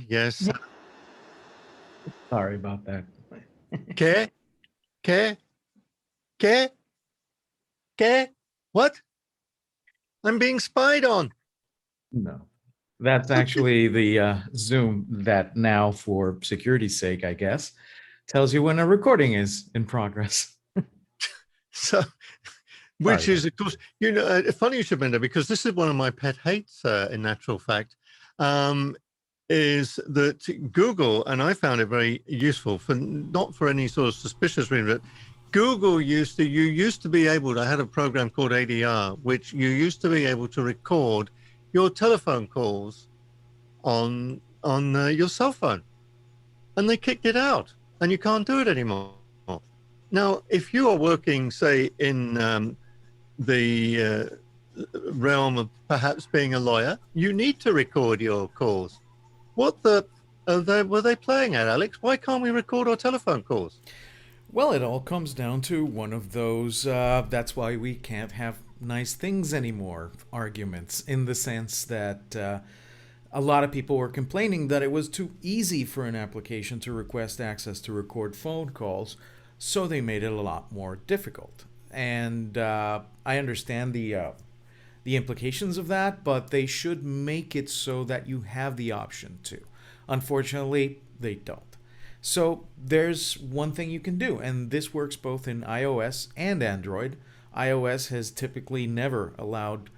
Yes. Sorry about that. ¿Qué? ¿Qué? ¿Qué? ¿Qué? What? I'm being spied on. No, that's actually the Zoom that now, for security's sake, I guess, tells you when a recording is in progress. So, which is, of course, funny you should mention that, because this is one of my pet hates, in natural fact, is that Google, and I found it very useful for not for any sort of suspicious reason, but Google you used to be able to, I had a program called ADR, which you used to be able to record your telephone calls on your cell phone, and they kicked it out, and you can't do it anymore. Now, if you are working, say, in the realm of perhaps being a lawyer, you need to record your calls. What the were they playing at, Alex? Why can't we record our telephone calls? Well, it all comes down to one of those, that's why we can't have nice things anymore arguments, in the sense that a lot of people were complaining that it was too easy for an application to request access to record phone calls, so they made it a lot more difficult. And I understand the implications of that, but they should make it so that you have the option to. Unfortunately, they don't. So there's one thing you can do, and this works both in iOS and Android. iOS has typically never allowed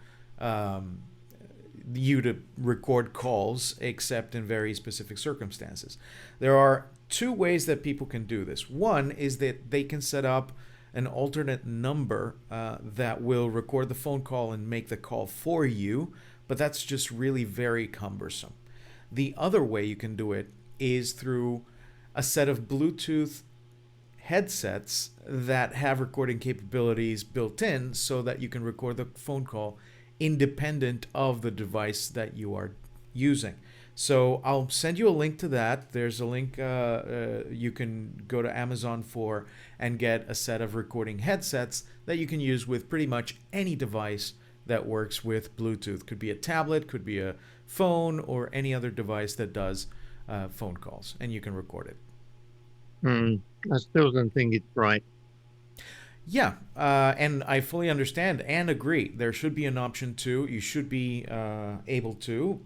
you to record calls except in very specific circumstances. There are two ways that people can do this. One is that they can set up an alternate number that will record the phone call and make the call for you, but that's just really very cumbersome. The other way you can do it is through a set of Bluetooth headsets that have recording capabilities built in, so that you can record the phone call independent of the device that you are using. So I'll send you a link to that. There's a link you can go to Amazon for and get a set of recording headsets that you can use with pretty much any device that works with Bluetooth. Could be a tablet, could be a phone, or any other device that does phone calls, and you can record it. I still don't think it's right. Yeah, and I fully understand and agree. There should be an option to. You should be able to,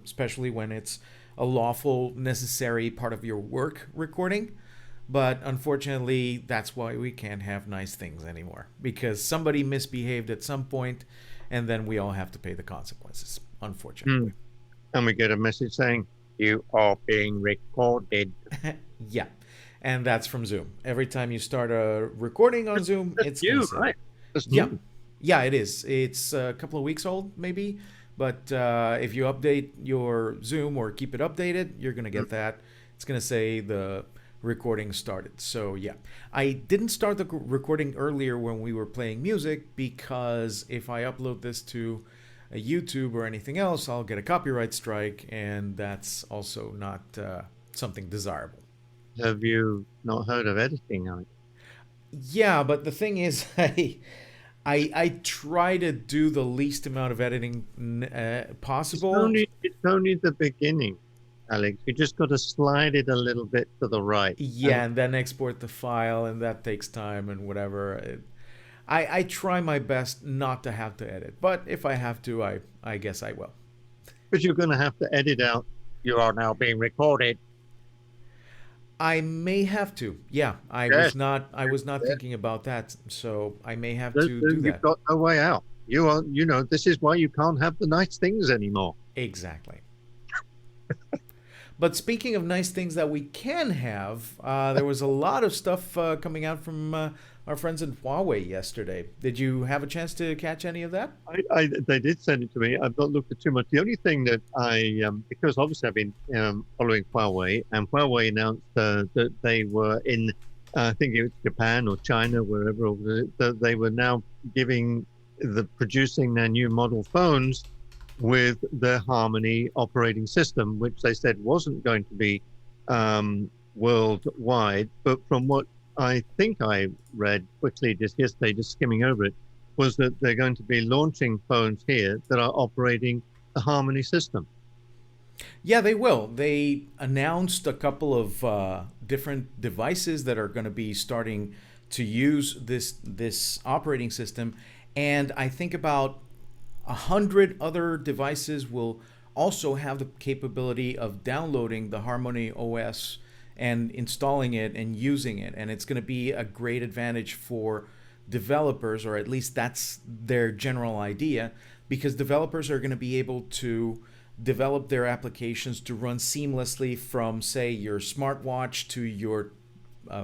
especially when it's a lawful, necessary part of your work recording. But unfortunately, that's why we can't have nice things anymore, because somebody misbehaved at some point, and then we all have to pay the consequences, unfortunately. And we get a message saying, "You are being recorded." Yeah. And that's from Zoom. Every time you start a recording on Zoom, it's you, say, right? That's yeah, new. yeah, it is. It's a couple of weeks old, maybe. But if you update your Zoom or keep it updated, you're gonna get that. It's gonna say the recording started. So yeah, I didn't start the recording earlier when we were playing music, because if I upload this to a YouTube or anything else, I'll get a copyright strike, and that's also not something desirable. Have you not heard of editing, Alex? Yeah, but the thing is, I try to do the least amount of editing possible. It's only the beginning, Alex. You just got to slide it a little bit to the right. Yeah, and then export the file, and that takes time and whatever. I try my best not to have to edit, but if I have to, I guess I will. But you're going to have to edit out. You are now being recorded. I may have to. Yeah, I Yes. was not. I was not Yes. thinking about that, so I may have to do You've that. got no way out. You are. This is why you can't have the nice things anymore. Exactly. But speaking of nice things that we can have, there was a lot of stuff coming out from our friends at Huawei yesterday. Did you have a chance to catch any of that? They did send it to me. I've not looked at too much. The only thing that because obviously I've been following Huawei, and Huawei announced that they were in, I think it was Japan or China, wherever, that they were now producing their new model phones with the Harmony operating system, which they said wasn't going to be worldwide. But from what I think I read quickly just yesterday, just skimming over it, was that they're going to be launching phones here that are operating the Harmony system. Yeah, they will. They announced a couple of different devices that are going to be starting to use this operating system, and I think about 100 other devices will also have the capability of downloading the Harmony OS and installing it and using it, and it's going to be a great advantage for developers, or at least that's their general idea, because developers are going to be able to develop their applications to run seamlessly from, say, your smartwatch to your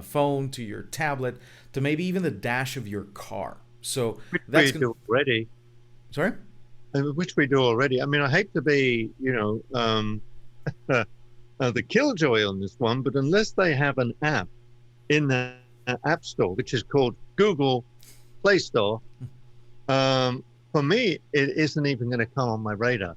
phone to your tablet to maybe even the dash of your car. So Which that's we gonna, do already. sorry. Which we do already. I mean, I hate to be, the killjoy on this one, but unless they have an app in the app store, which is called Google Play Store, for me, it isn't even going to come on my radar.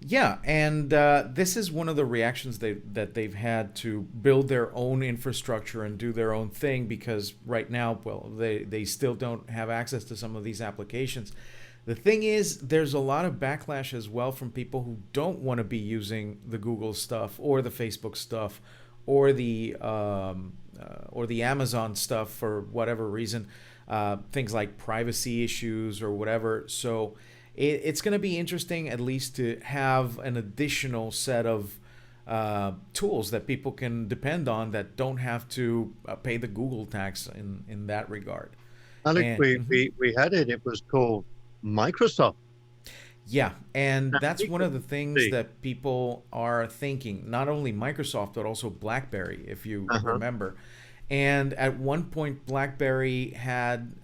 Yeah, and this is one of the reactions that they've had to build their own infrastructure and do their own thing, because right now, well, they still don't have access to some of these applications. The thing is, there's a lot of backlash as well from people who don't want to be using the Google stuff or the Facebook stuff or the Amazon stuff for whatever reason, things like privacy issues or whatever. So it's going to be interesting, at least, to have an additional set of tools that people can depend on that don't have to pay the Google tax in that regard. Alex, And we had it. It was called Microsoft. yeah, and Now, that's we one could of the things see. that people are thinking, not only Microsoft, but also BlackBerry, if you Uh-huh. remember. And at one point, BlackBerry had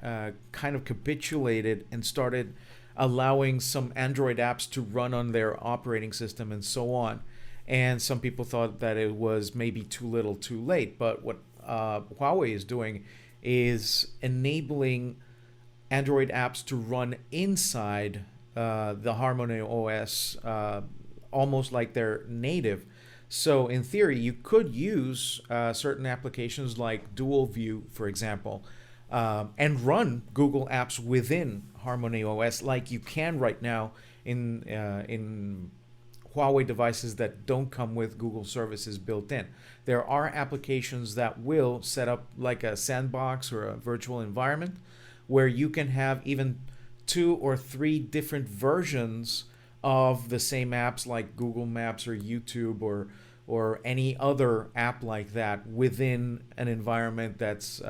kind of capitulated and started allowing some Android apps to run on their operating system and so on. And some people thought that it was maybe too little too late. But what Huawei is doing is enabling Android apps to run inside the Harmony OS, almost like they're native. So in theory, you could use certain applications like Dual View, for example, and run Google apps within Harmony OS, like you can right now in Huawei devices that don't come with Google services built in. There are applications that will set up like a sandbox or a virtual environment where you can have even 2 or 3 different versions of the same apps, like Google Maps or YouTube or any other app like that, within an environment that's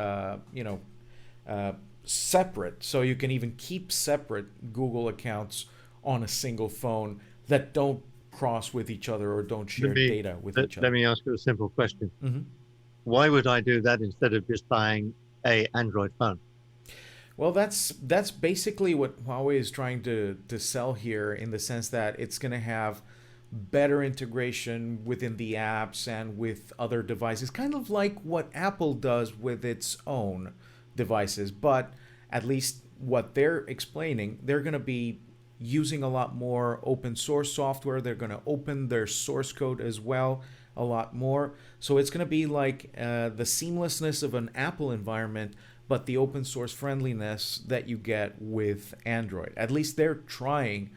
separate. So you can even keep separate Google accounts on a single phone that don't cross with each other or don't Let share me data with let, each let other. me ask you a simple question. Mhm. Why would I do that instead of just buying a Android phone? Well, that's basically what Huawei is trying to sell here, in the sense that it's going to have better integration within the apps and with other devices, kind of like what Apple does with its own devices. But at least what they're explaining, they're going to be using a lot more open source software. They're going to open their source code as well a lot more. So it's going to be like the seamlessness of an Apple environment, but the open source friendliness that you get with Android. At least they're trying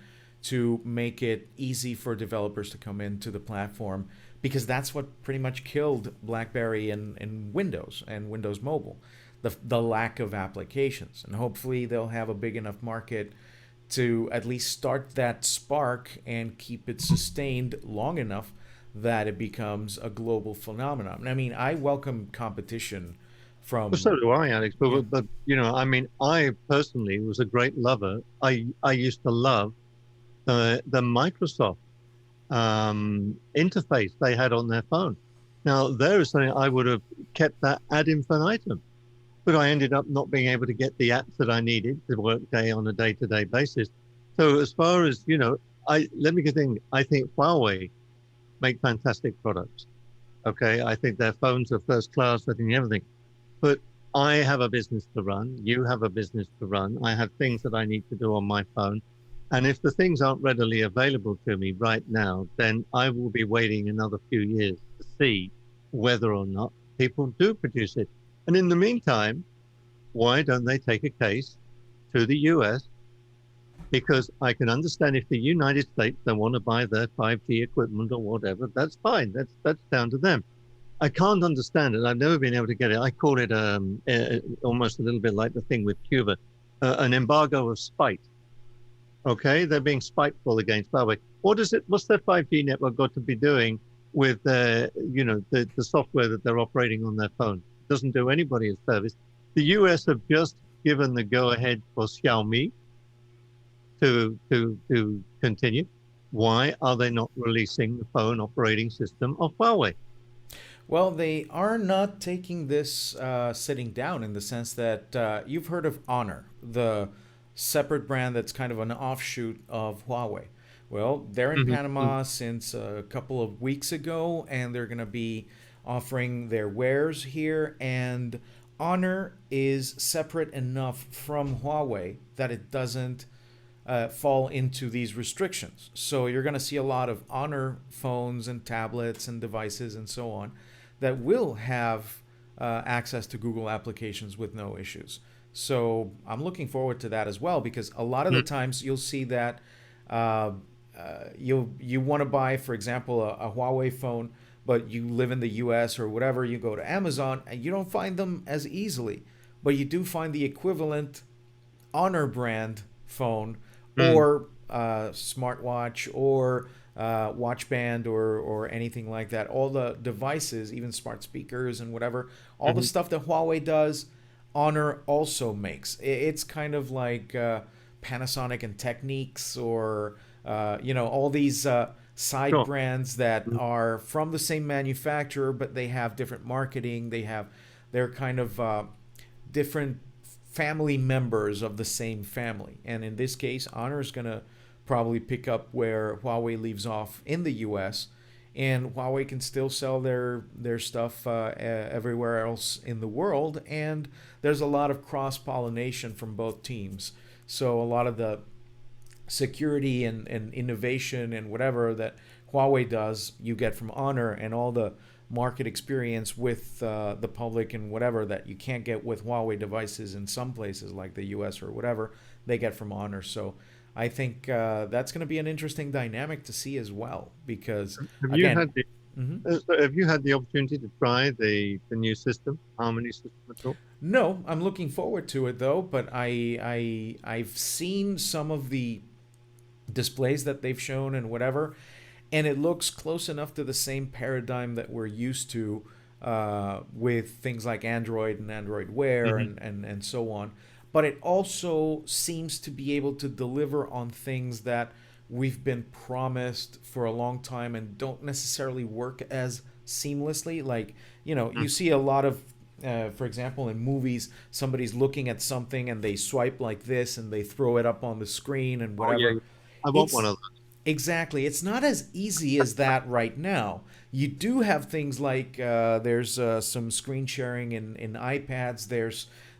to make it easy for developers to come into the platform, because that's what pretty much killed BlackBerry and Windows and Windows Mobile, the lack of applications. And hopefully they'll have a big enough market to at least start that spark and keep it sustained long enough that it becomes a global phenomenon. I mean, I welcome competition Well, so from, do I, Alex. yeah. But I mean, I personally was a great lover. I used to love the Microsoft interface they had on their phone. Now, there is something I would have kept that ad infinitum, but I ended up not being able to get the apps that I needed to work on a day-to-day basis. So as far as, let me get in. I think Huawei make fantastic products. Okay. I think their phones are first class. I think everything. But I have a business to run. You have a business to run. I have things that I need to do on my phone. And if the things aren't readily available to me right now, then I will be waiting another few years to see whether or not people do produce it. And in the meantime, why don't they take a case to the US, because I can understand if the United States don't want to buy their 5G equipment or whatever, that's fine. That's down to them. I can't understand it. I've never been able to get it. I call it almost a little bit like the thing with Cuba, an embargo of spite. Okay, they're being spiteful against Huawei. What's their 5G network got to be doing with the software that they're operating on their phone? It doesn't do anybody a service. The US have just given the go-ahead for Xiaomi to continue. Why are they not releasing the phone operating system of Huawei? Well, they are not taking this sitting down in the sense that you've heard of Honor, the separate brand that's kind of an offshoot of Huawei. Well, they're in Panama since a couple of weeks ago, and they're going to be offering their wares here. And Honor is separate enough from Huawei that it doesn't fall into these restrictions. So you're going to see a lot of Honor phones and tablets and devices and so on that will have access to Google applications with no issues. So I'm looking forward to that as well, because a lot of the times you'll see that you want to buy, for example, a Huawei phone, but you live in the US or whatever, you go to Amazon and you don't find them as easily, but you do find the equivalent Honor brand phone or smartwatch or watch band or anything like that. All the devices, even smart speakers and whatever, all the stuff that Huawei does, Honor also makes. It's kind of like Panasonic and Techniques, or all these side brands that are from the same manufacturer, but they have different marketing. They're kind of different family members of the same family. And in this case, Honor is going to probably pick up where Huawei leaves off in the US, and Huawei can still sell their stuff everywhere else in the world. And there's a lot of cross-pollination from both teams. So a lot of the security and innovation and whatever that Huawei does, you get from Honor, and all the market experience with the public and whatever that you can't get with Huawei devices in some places like the US or whatever, they get from Honor. So I think that's going to be an interesting dynamic to see as well, because have you had the opportunity to try the new system, Harmony system at all? No, I'm looking forward to it though. But I've seen some of the displays that they've shown and whatever, and it looks close enough to the same paradigm that we're used to with things like Android and Android Wear and so on. But it also seems to be able to deliver on things that we've been promised for a long time and don't necessarily work as seamlessly. Like, you see a lot of, for example, in movies, somebody's looking at something and they swipe like this and they throw it up on the screen and whatever. Oh, yeah. I want one of those. Exactly. It's not as easy as that right now. You do have things like there's some screen sharing in iPads.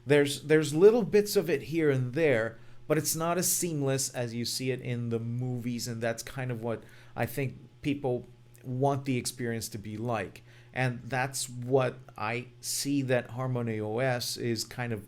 There's little bits of it here and there, but it's not as seamless as you see it in the movies, and that's kind of what I think people want the experience to be like. And that's what I see that Harmony OS is kind of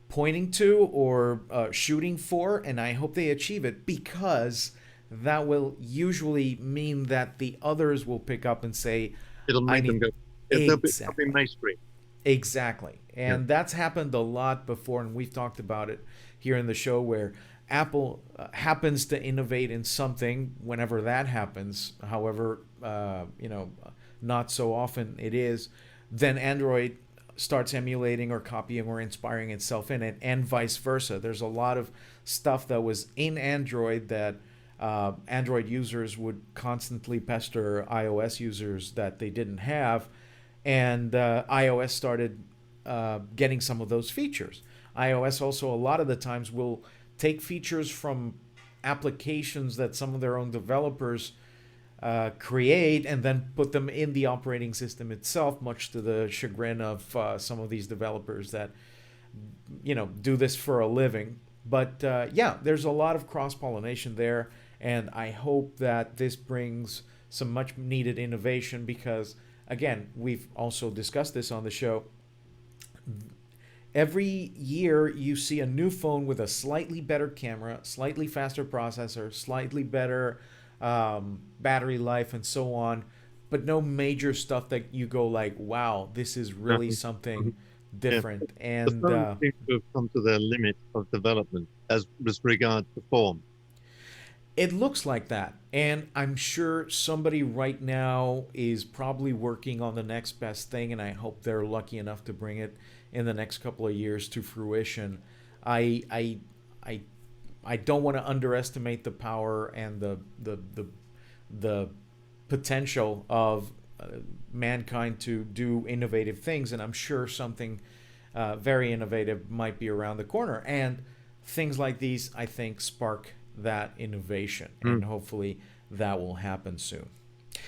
pointing to or shooting for, and I hope they achieve it, because that will usually mean that the others will pick up and say, it'll make them go. They'll be mainstream. Exactly. And that's happened a lot before, and we've talked about it here in the show, where Apple happens to innovate in something whenever that happens, however, not so often it is, then Android starts emulating or copying or inspiring itself in it, and vice versa. There's a lot of stuff that was in Android that Android users would constantly pester iOS users that they didn't have, and iOS started getting some of those features. iOS also a lot of the times will take features from applications that some of their own developers create and then put them in the operating system itself, much to the chagrin of some of these developers that do this for a living. But there's a lot of cross-pollination there, and I hope that this brings some much needed innovation, because again, we've also discussed this on the show. Every year you see a new phone with a slightly better camera, slightly faster processor, slightly better battery life, and so on, but no major stuff that you go like, wow, this is really Um, something yeah. different. The And phones seem to have come to their limit of development as regards to form. it looks like that. And I'm sure somebody right now is probably working on the next best thing, and I hope they're lucky enough to bring it in the next couple of years to fruition. I I I I don't want to underestimate the power and the potential of mankind to do innovative things, and I'm sure something very innovative might be around the corner. And things like these, I think, spark that innovation, Mm. and hopefully that will happen soon.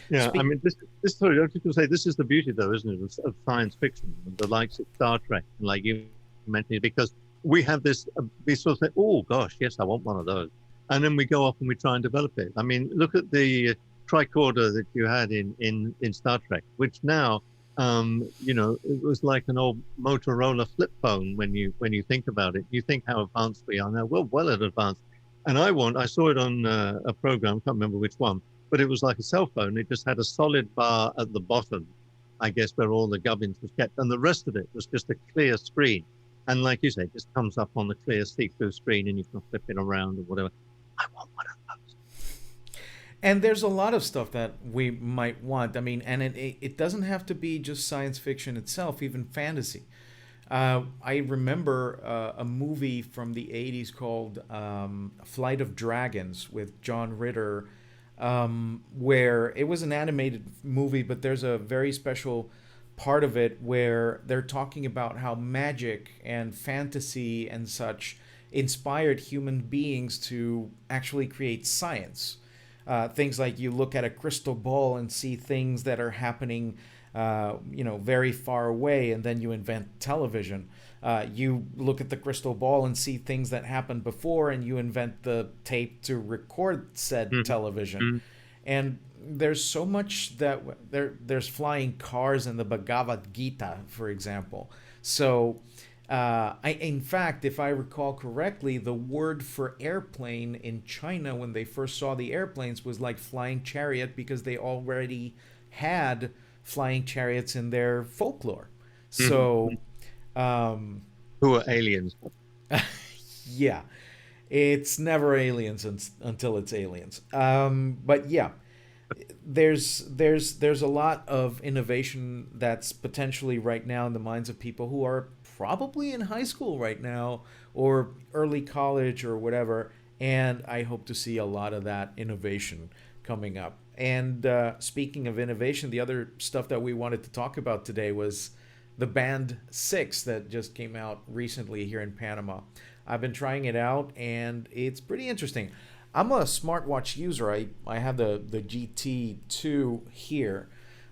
Yeah, I Speak. mean, this. Sorry, I was just going to say, this is the beauty, though, isn't it, of science fiction, the likes of Star Trek, like you mentioned, because we have this, we sort of say, oh gosh, yes, I want one of those, and then we go off and we try and develop it. I mean, look at the tricorder that you had in Star Trek, which now, it was like an old Motorola flip phone when you think about it. You think how advanced we are now. Well advanced. And I saw it on a program, can't remember which one, but it was like a cell phone. It just had a solid bar at the bottom, I guess, where all the gubbins was kept, and the rest of it was just a clear screen. And like you say, it just comes up on the clear see-through screen, and you can flip it around or whatever. I want one of those. And there's a lot of stuff that we might want. I mean, and it doesn't have to be just science fiction itself, even fantasy. I remember a movie from the 80s called Flight of Dragons with John Ritter, where it was an animated movie, but there's a very special part of it where they're talking about how magic and fantasy and such inspired human beings to actually create science. Things like you look at a crystal ball and see things that are happening, very far away, and then you invent television. You look at the crystal ball and see things that happened before, and you invent the tape to record said television. Mm-hmm. And there's so much that there's flying cars in the Bhagavad Gita, for example. So in fact, if I recall correctly, the word for airplane in China when they first saw the airplanes was like flying chariot, because they already had flying chariots in their folklore. So, Who are aliens? yeah, it's never aliens until it's aliens. But yeah, there's a lot of innovation that's potentially right now in the minds of people who are probably in high school right now or early college or whatever, and I hope to see a lot of that innovation coming up. And speaking of innovation, the other stuff that we wanted to talk about today was the Band 6 that just came out recently here in Panama. I've been trying it out, and it's pretty interesting. I'm a smartwatch user. I have the GT2 here,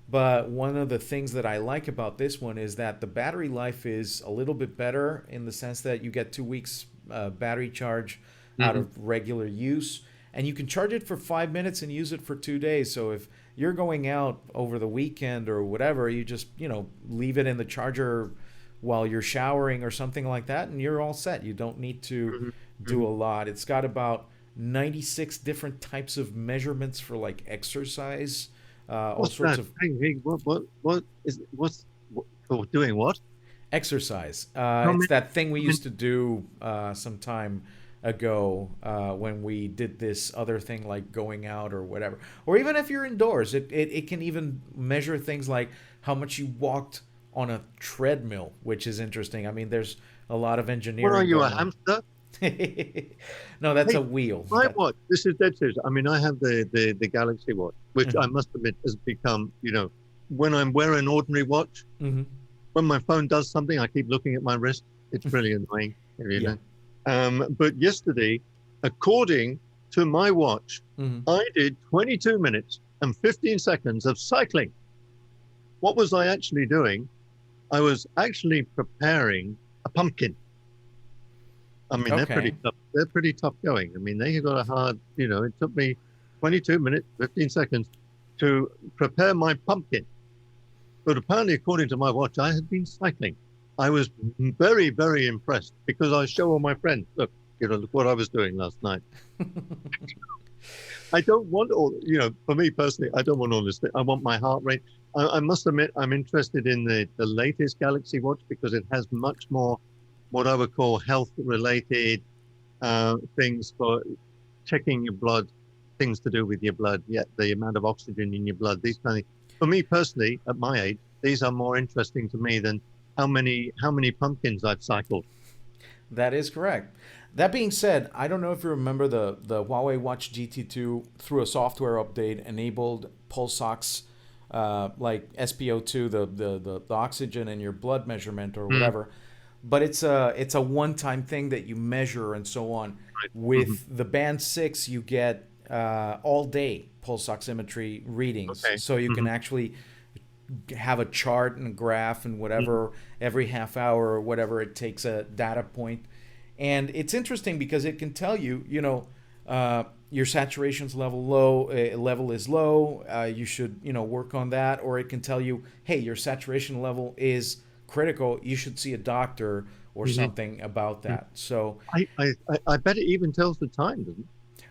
but one of the things that I like about this one is that the battery life is a little bit better, in the sense that you get 2 weeks battery charge out of regular use, and you can charge it for 5 minutes and use it for 2 days. So if you're going out over the weekend or whatever, you just leave it in the charger while you're showering or something like that, and you're all set. You don't need to do a lot. It's got about 96 different types of measurements for like exercise, all What's sorts that of thing? What's for doing what? exercise. How It's many? that thing we used to do some time ago when we did this other thing like going out or whatever. Or even if you're indoors, it can even measure things like how much you walked on a treadmill, which is interesting. I mean, there's a lot of What are engineering you, a going on. hamster? No, that's Hey, a wheel. my That, watch. This is dead serious. I mean, I have the Galaxy watch, which I Mhm. must admit has become, when I'm wearing an ordinary watch, Mhm. when my phone does something, I keep looking at my wrist. It's really annoying, Yeah. But yesterday, according to my watch, Mhm. I did 22 minutes and 15 seconds of cycling. What was I actually doing? I was actually preparing a pumpkin. I mean, they're pretty Okay. tough. They're pretty tough going. I mean, they got a hard, it took me 22 minutes, 15 seconds to prepare my pumpkin. But apparently, according to my watch, I had been cycling. I was very, very impressed because I show all my friends, look, look what I was doing last night. I don't want all, for me personally, I don't want all this. I want my heart rate. I must admit, I'm interested in the latest Galaxy Watch because it has much more what I would call health-related things for checking your blood, things to do with your blood, the amount of oxygen in your blood, these kind of things. For me personally, at my age, these are more interesting to me than how many pumpkins I've cycled. That is correct. That being said, I don't know if you remember the Huawei Watch GT2 through a software update enabled pulse ox, like SpO2, the oxygen in your blood measurement or whatever. But it's a one-time thing that you measure and so on. Right. With the Band 6, you get all day pulse oximetry readings, so you can actually have a chart and a graph and whatever every half hour or whatever it takes a data point. And it's interesting because it can tell you, your saturation's level is low. You should, work on that. Or it can tell you, hey, your saturation level is critical. You should see a doctor or something about that. So I bet it even tells the time, doesn't it?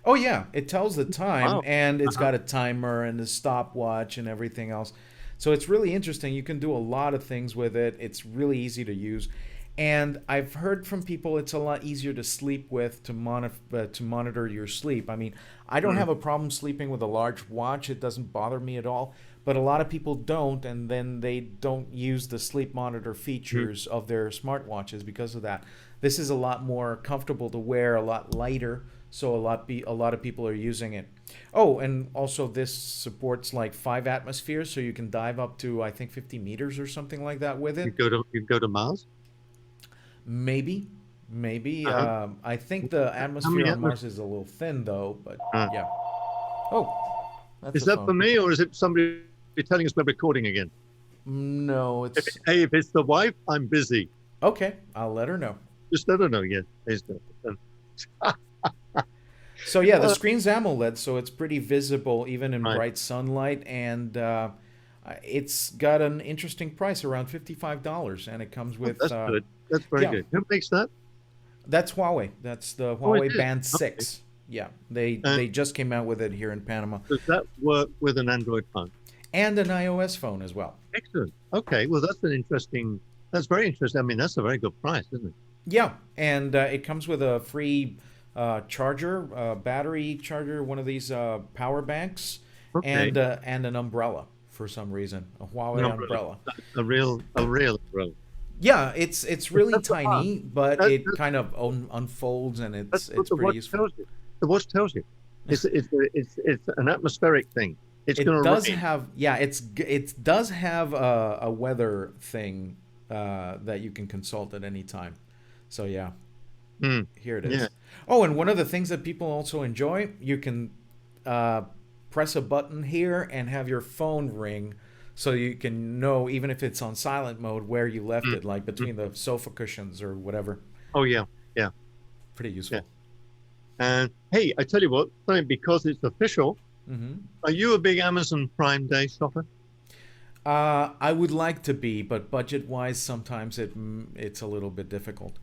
Oh yeah, it tells the time, Wow. and it's got a timer and a stopwatch and everything else. So it's really interesting. You can do a lot of things with it. It's really easy to use. And I've heard from people it's a lot easier to sleep with, to monitor your sleep. I mean, I don't have a problem sleeping with a large watch. It doesn't bother me at all. But a lot of people don't, and then they don't use the sleep monitor features of their smartwatches because of that. This is a lot more comfortable to wear, a lot lighter, so a lot of people are using it. Oh, and also this supports like 5 atmospheres, so you can dive up to, I think, 50 meters or something like that with it. You go to Mars? Maybe. I think the atmosphere on Mars is a little thin, though. But yeah. Oh, that's is that phone. For me, or is it somebody telling us we're recording again? No, it's. If it's the wife, I'm busy. Okay, I'll let her know. Just let her know. Yeah. So yeah, the screen's AMOLED, so it's pretty visible even in bright sunlight, and it's got an interesting price, around $55, and it comes with. That's good. That's very good. Who makes that? That's Huawei. That's the Huawei Band 6. Yeah, they just came out with it here in Panama. Does that work with an Android phone? And an iOS phone as well. Excellent. Okay, well that's very interesting. I mean, that's a very good price, isn't it? Yeah, and it comes with a free charger, battery charger, one of these power banks, and an umbrella for some reason, a Huawei umbrella. A real umbrella. Yeah, it's really tiny, but it kind of unfolds, and it's pretty useful. The watch tells you. It's an atmospheric thing. It does have a weather thing that you can consult at any time. So yeah, here it is. Yeah. Oh, and one of the things that people also enjoy, you can press a button here and have your phone ring, so you can know, even if it's on silent mode, where you left it, like between the sofa cushions or whatever. Oh yeah. Pretty useful. Yeah. And hey, I tell you what, because it's official. Are you a big Amazon Prime Day shopper? I would like to be, but budget-wise, sometimes it's a little bit difficult.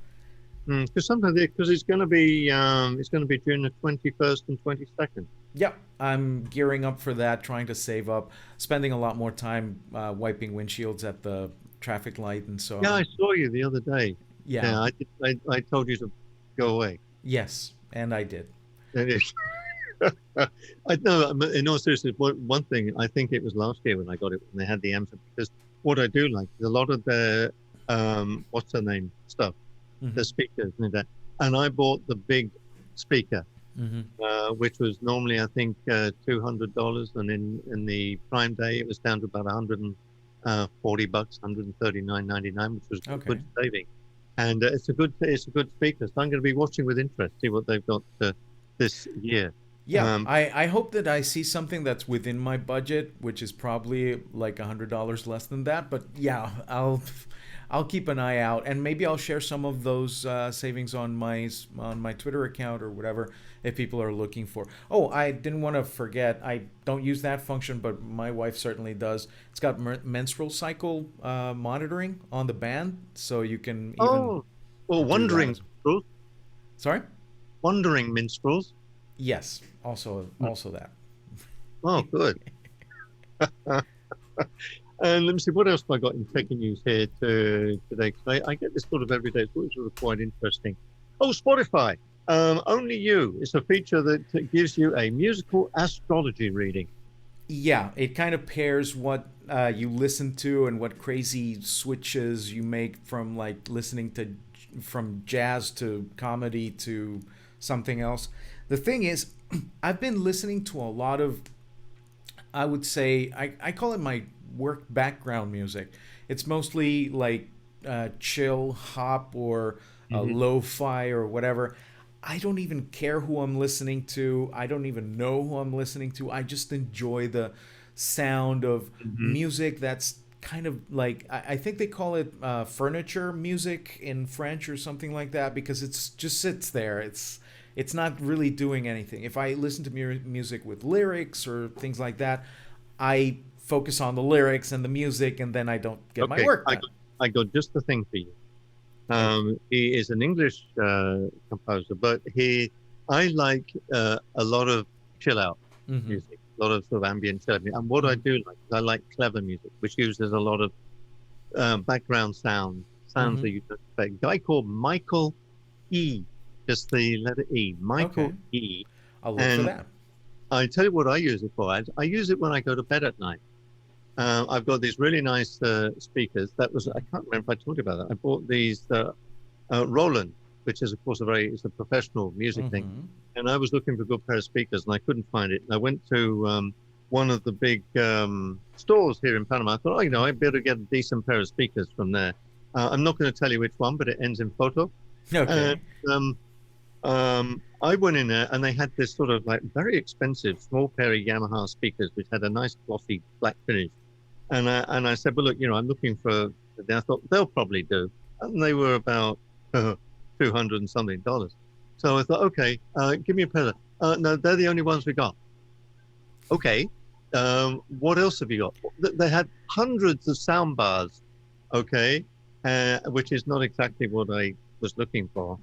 Because it's going to be June the 21st and 22nd. Yeah, I'm gearing up for that, trying to save up, spending a lot more time wiping windshields at the traffic light and so on. Yeah, I saw you the other day. Yeah, I told you to go away. Yes, and I did. I know. In all seriousness, one thing, I think it was last year when I got it, when they had the Amazon, because what I do like is a lot of the what's her name stuff, the speakers and that, and I bought the big speaker, which was normally I think $200, and in the Prime Day it was down to about $140, $139.99, which was a good saving, and it's a good speaker. So I'm going to be watching with interest, see what they've got this year. Yeah, Um, I hope that I see something that's within my budget, which is probably like $100 less than that. But yeah, I'll keep an eye out, and maybe I'll share some of those savings on my Twitter account or whatever if people are looking for. Oh, I didn't want to forget. I don't use that function, but my wife certainly does. It's got menstrual cycle monitoring on the band, so you can even oh, well, do that as. Sorry. wandering minstrels. Yes, also that. Oh, good. And let me see, what else have I got in tech news here today? 'Cause I get this sort of every day. It's always sort of quite interesting. Oh, Spotify. Only You. It's a feature that gives you a musical astrology reading. Yeah, it kind of pairs what you listen to and what crazy switches you make from like listening to from jazz to comedy to something else. The thing is, I've been listening to a lot of, I would say, I call it my work background music. It's mostly like chill hop or Hmm. lo-fi or whatever. I don't even care who I'm listening to. I don't even know who I'm listening to. I just enjoy the sound of Hmm. music that's kind of like, I think they call it furniture music in French or something like that, because it's just sits there. It's not really doing anything. If I listen to music with lyrics or things like that, I focus on the lyrics and the music, and then I don't get my Okay, work done. I got just the thing for you. Okay. He is an English composer, but I like a lot of chill out Mm-hmm. music, a lot of sort of ambient chill out music. And what I Mm-hmm. do like is I like clever music, which uses a lot of background sounds Mm-hmm. that you don't expect. A guy called Michael E, just the letter E, Okay. Michael E. I'll look for And that. I tell you what I use it for. I use it when I go to bed at night. I've got these really nice speakers. I can't remember if I told you about that. I bought these Roland, which is of course it's a professional music thing. Mm-hmm. And I was looking for a good pair of speakers and I couldn't find it. And I went to one of the big stores here in Panama. I thought, oh, I'd better get a decent pair of speakers from there. I'm not going to tell you which one, but it ends in photo. And Okay. I went in there and they had this sort of like very expensive small pair of Yamaha speakers, which had a nice glossy black finish. And I said, well, look, I'm looking for. I thought they'll probably do, and they were about $200 and something. So I thought, okay, give me a pair. No, they're the only ones we got. Okay, what else have you got? They had hundreds of sound bars. Okay, which is not exactly what I was looking for.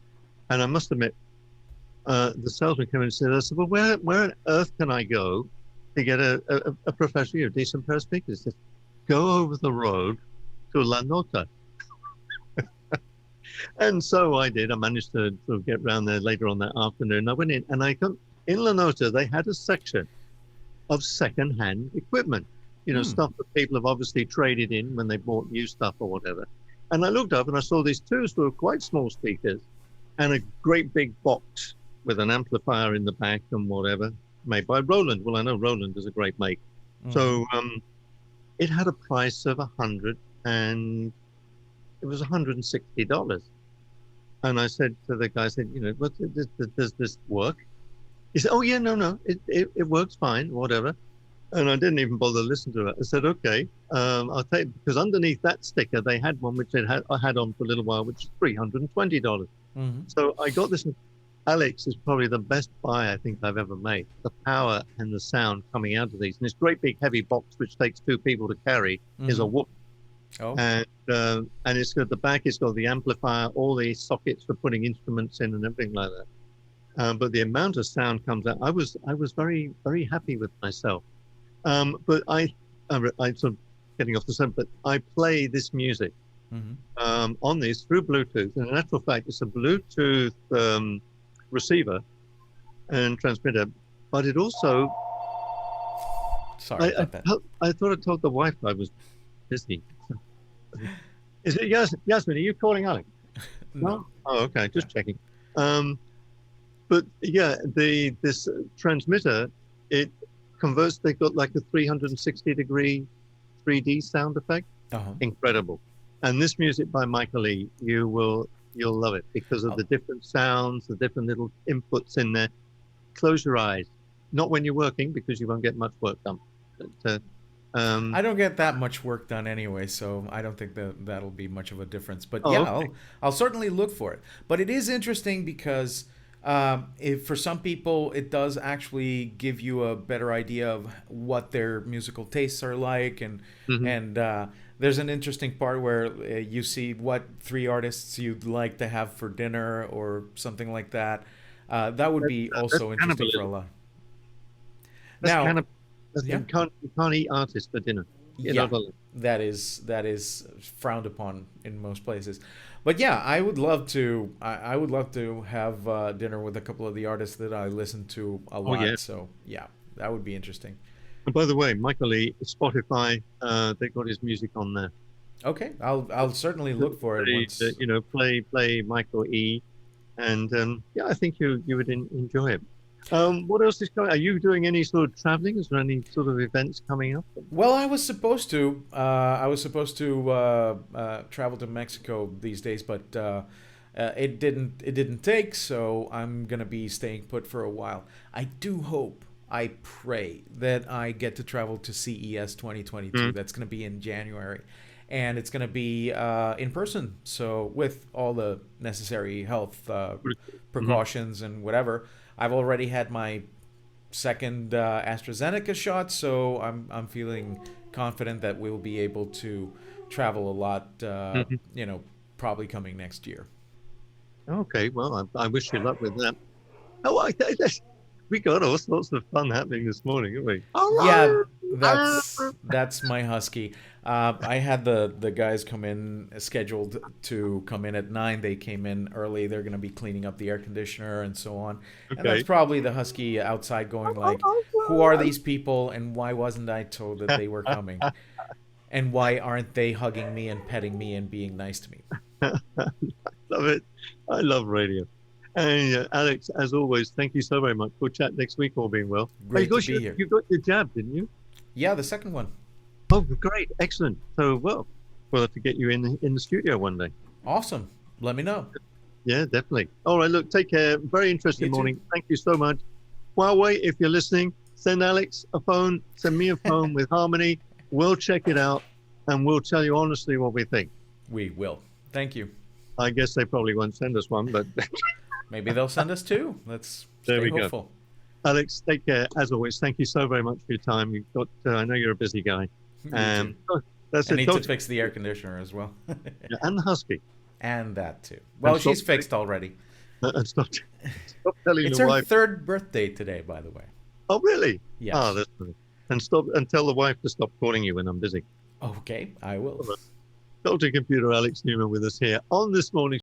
And I must admit, the salesman came in and said, I said, well, where on earth can I go to get a professional, decent pair of speakers? He said, go over the road to La Nota. And so I did. I managed to sort of get around there later on that afternoon. I went in and in La Nota, they had a section of second-hand equipment, Hmm. stuff that people have obviously traded in when they bought new stuff or whatever. And I looked up and I saw these two sort of quite small speakers and a great big box with an amplifier in the back and whatever, made by Roland. Well, I know Roland is a great make. Mm-hmm. So it had a price of it was $160. And I said to the guy, I said, does this work? He said, oh yeah, no, it works fine, whatever. And I didn't even bother to listen to it. I said, okay, I'll take, because underneath that sticker, they had one which I had on for a little while, which is $320. Mm-hmm. So I got this. Alex is probably the best buy I think I've ever made. The power and the sound coming out of these. And this great big heavy box, which takes two people to carry, is a Mm-hmm. whoop. Oh. And it's got the back, it's got the amplifier, all the sockets for putting instruments in and everything like that. But the amount of sound comes out. I was very, very happy with myself. But I'm sort of getting off the subject, but I play this music Mm-hmm. on these through Bluetooth. And in actual fact, it's a Bluetooth receiver and transmitter, but it also, Sorry about that. I thought I told the wife I was busy. Is it Yasmin? Are you calling Alex? No. No? Oh, okay, Yeah. just checking. Um, but yeah, this transmitter, it converts, they've got like a 360-degree 3D sound effect. Uh-huh. Incredible. And this music by Michael E, you'll love it because of Oh. the different sounds, the different little inputs in there. Close your eyes. not when you're working, because you won't get much work done. But, I don't get that much work done anyway, so I don't think that that'll be much of a difference. But Oh, yeah, okay. I'll certainly look for it. But it is interesting because if for some people it does actually give you a better idea of what their musical tastes are like, Mhm. and there's an interesting part where you see what 3 artists you'd like to have for dinner or something like that. That would be That's also interesting for a cannibalism. lot. That's Now, kind of yeah. you can't eat artists for dinner. You're Yeah, not allowed. that is frowned upon in most places. But yeah, I would love to. I would love to have dinner with a couple of the artists that I listen to a Oh yeah. lot. So yeah, that would be interesting. And by the way, Michael Lee, Spotify, they got his music on there. Okay, I'll certainly look for it once. You know, play Michael E. And yeah, I think you would enjoy it. What else is going? Are you doing any sort of traveling? Is there any sort of events coming up? Well, I was supposed to. I was supposed to travel to Mexico these days, but it didn't. It didn't take. So I'm gonna be staying put for a while. I do hope. I pray that I get to travel to CES 2022. Mm. That's gonna be in January, and it's gonna be in person. So with all the necessary health precautions and whatever. I've already had my second AstraZeneca shot, so I'm feeling confident that we'll be able to travel a lot. Mhm. Probably coming next year. Okay, well, I wish you luck with that. Oh, we got all sorts of fun happening this morning, haven't we? Yeah, that's my husky. I had the guys come in scheduled to come in at 9. They came in early. They're going to be cleaning up the air conditioner and so on. And that's Okay. probably the husky outside going like, "Who are these people? And why wasn't I told that they were coming? And why aren't they hugging me and petting me and being nice to me?" Love it. I love radio. And Alex, as always, thank you so very much. We'll chat next week, all being well. Great to be here. You got your jab, didn't you? Yeah, the second one. Oh, great, excellent. So, well, we'll have to get you in the studio one day. Awesome. Let me know. Yeah, definitely. All right, look, take care. Very interesting You too. morning. Thank you so much. Huawei, if you're listening, send Alex a phone, send me a phone with Harmony. We'll check it out, and we'll tell you honestly what we think. We will. Thank you. I guess they probably won't send us one, but Maybe they'll send us 2. Let's There stay we go. hopeful. Alex, take care. As always, thank you so very much for your time. You've got, I know you're a busy guy. You too. That's I it. need to Talk fix the air conditioner as well. and the husky. And that too. Well, stop- she's fixed already. And stop telling It's the her wife. 3rd birthday today, by the way. Oh, really? Yes. Oh, that's funny. And tell the wife to stop calling you when I'm busy. Okay, I will. Dr. Computer Alex Newman with us here on this morning.